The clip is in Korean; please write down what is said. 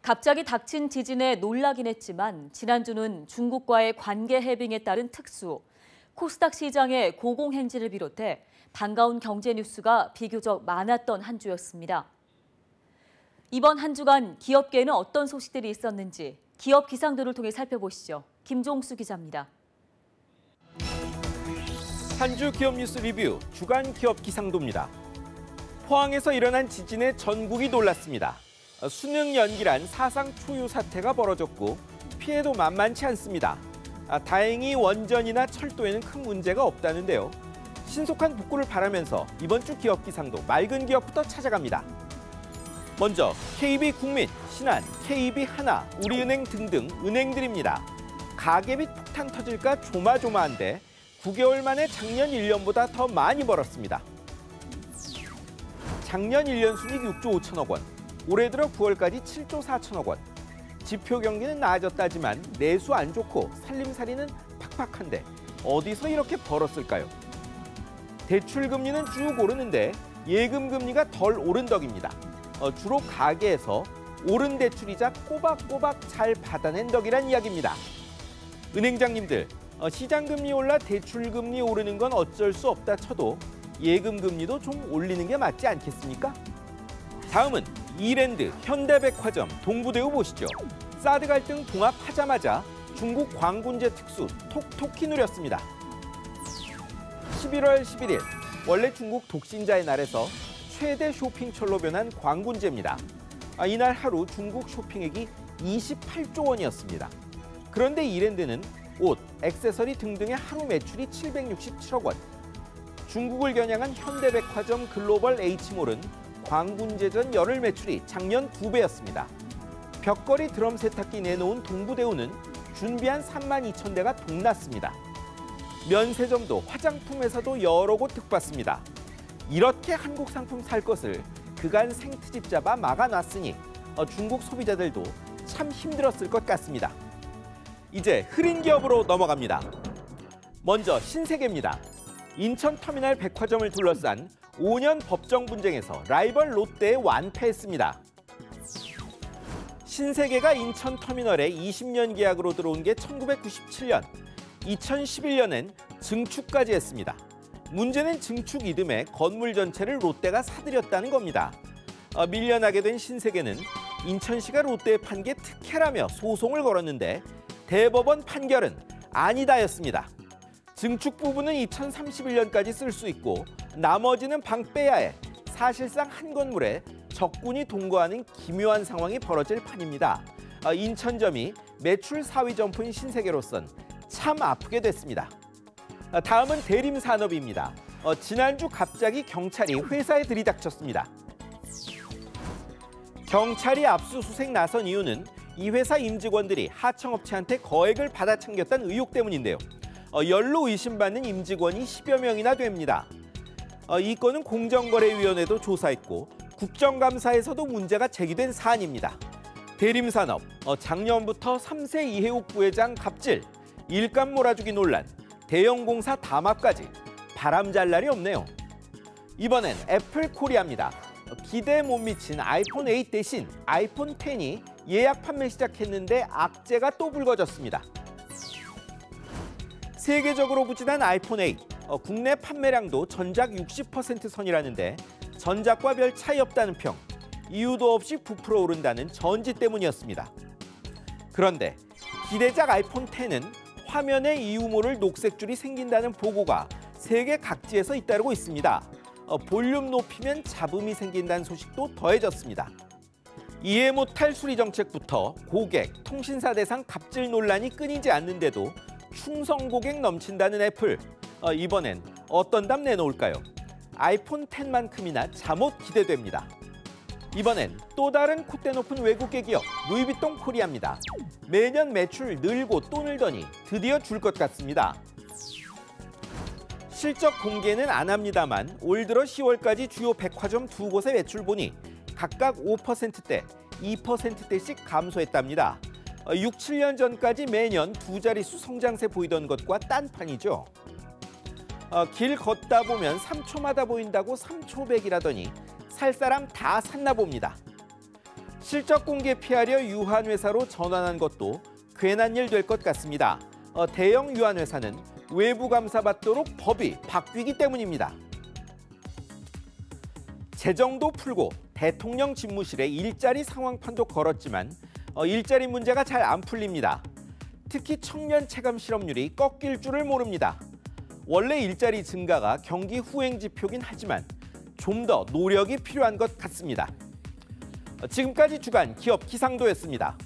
갑자기 닥친 지진에 놀라긴 했지만 지난주는 중국과의 관계 해빙에 따른 특수, 코스닥 시장의 고공행진을 비롯해 반가운 경제 뉴스가 비교적 많았던 한 주였습니다. 이번 한 주간 기업계에는 어떤 소식들이 있었는지 기업 기상도를 통해 살펴보시죠. 김종수 기자입니다. 한 주 기업 뉴스 리뷰 주간 기업 기상도입니다. 포항에서 일어난 지진에 전국이 놀랐습니다. 수능 연기란 사상 초유 사태가 벌어졌고 피해도 만만치 않습니다. 다행히 원전이나 철도에는 큰 문제가 없다는데요. 신속한 복구를 바라면서 이번 주 기업 기상도 맑은 기업부터 찾아갑니다. 먼저 KB국민, 신한, KB하나, 우리은행 등등 은행들입니다. 가계빚 폭탄 터질까 조마조마한데 9개월 만에 작년 1년보다 더 많이 벌었습니다. 작년 1년 순이익 6조 5천억 원, 올해 들어 9월까지 7조 4천억 원. 지표 경기는 나아졌다지만 내수 안 좋고 살림살이는 팍팍한데 어디서 이렇게 벌었을까요? 대출 금리는 쭉 오르는데 예금 금리가 덜 오른 덕입니다. 주로 가계에서 오른 대출이자 꼬박꼬박 잘 받아낸 덕이란 이야기입니다. 은행장님들, 시장 금리 올라 대출 금리 오르는 건 어쩔 수 없다 쳐도 예금 금리도 좀 올리는 게 맞지 않겠습니까? 다음은 이랜드, 현대백화점, 동부대우 보시죠. 사드 갈등 봉합하자마자 중국 광군제 특수 톡톡히 누렸습니다. 11월 11일, 원래 중국 독신자의 날에서 최대 쇼핑철로 변한 광군제입니다. 이날 하루 중국 쇼핑액이 28조 원이었습니다. 그런데 이랜드는 옷, 액세서리 등등의 하루 매출이 767억 원. 중국을 겨냥한 현대백화점 글로벌 H몰은 광군제 전 열흘 매출이 작년 2배였습니다. 벽걸이 드럼 세탁기 내놓은 동부대우는 준비한 32,000대가 동났습니다. 면세점도 화장품 회사도 여러 곳 득봤습니다. 이렇게 한국 상품 살 것을 그간 생트집 잡아 막아놨으니 중국 소비자들도 참 힘들었을 것 같습니다. 이제 흐린 기업으로 넘어갑니다. 먼저 신세계입니다. 인천터미널 백화점을 둘러싼 5년 법정 분쟁에서 라이벌 롯데에 완패했습니다. 신세계가 인천터미널에 20년 계약으로 들어온 게 1997년, 2011년엔 증축까지 했습니다. 문제는 증축 이듬해 건물 전체를 롯데가 사들였다는 겁니다. 밀려나게 된 신세계는 인천시가 롯데에 판 게 특혜라며 소송을 걸었는데 대법원 판결은 아니다였습니다. 증축 부분은 2031년까지 쓸 수 있고 나머지는 방 빼야 해 사실상 한 건물에 적군이 동거하는 기묘한 상황이 벌어질 판입니다. 인천점이 매출 4위 점포인 신세계로선 참 아프게 됐습니다. 다음은 대림산업입니다. 지난주 갑자기 경찰이 회사에 들이닥쳤습니다. 경찰이 압수수색 나선 이유는 이 회사 임직원들이 하청업체한테 거액을 받아 챙겼다는 의혹 때문인데요. 연루 의심받는 임직원이 10여 명이나 됩니다. 이 건은 공정거래위원회도 조사했고 국정감사에서도 문제가 제기된 사안입니다. 대림산업, 작년부터 3세 이해욱 부회장 갑질, 일감 몰아주기 논란, 대형공사 담합까지 바람잘 날이 없네요. 이번엔 애플코리아입니다. 기대에 못 미친 아이폰 8 대신 아이폰 10이 예약 판매 시작했는데 악재가 또 불거졌습니다. 세계적으로 부진한 아이폰 8, 국내 판매량도 전작 60% 선이라는데 전작과 별 차이 없다는 평, 이유도 없이 부풀어 오른다는 전지 때문이었습니다. 그런데 기대작 아이폰 10은 화면에 이유모를 녹색줄이 생긴다는 보고가 세계 각지에서 잇따르고 있습니다. 볼륨 높이면 잡음이 생긴다는 소식도 더해졌습니다. 이해 못할 수리 정책부터 고객, 통신사 대상 갑질 논란이 끊이지 않는데도 충성 고객 넘친다는 애플. 이번엔 어떤 답 내놓을까요? 아이폰 10만큼이나 잠옷 기대됩니다. 이번엔 또 다른 콧대 높은 외국계 기업 루이비통 코리아입니다. 매년 매출 늘고 또 늘더니 드디어 줄 것 같습니다. 실적 공개는 안 합니다만 올 들어 10월까지 주요 백화점 두 곳의 매출 보니 각각 5%대, 2%대씩 감소했답니다. 6, 7년 전까지 매년 두 자릿수 성장세 보이던 것과 딴판이죠. 길 걷다 보면 3초마다 보인다고 3초백이라더니 살 사람 다 샀나 봅니다. 실적 공개 피하려 유한회사로 전환한 것도 괜한 일 될 것 같습니다. 대형 유한회사는 외부 감사 받도록 법이 바뀌기 때문입니다. 재정도 풀고 대통령 집무실에 일자리 상황판도 걸었지만 일자리 문제가 잘 안 풀립니다. 특히 청년 체감 실업률이 꺾일 줄을 모릅니다. 원래 일자리 증가가 경기 후행 지표긴 하지만 좀 더 노력이 필요한 것 같습니다. 지금까지 주간 기업 기상도였습니다.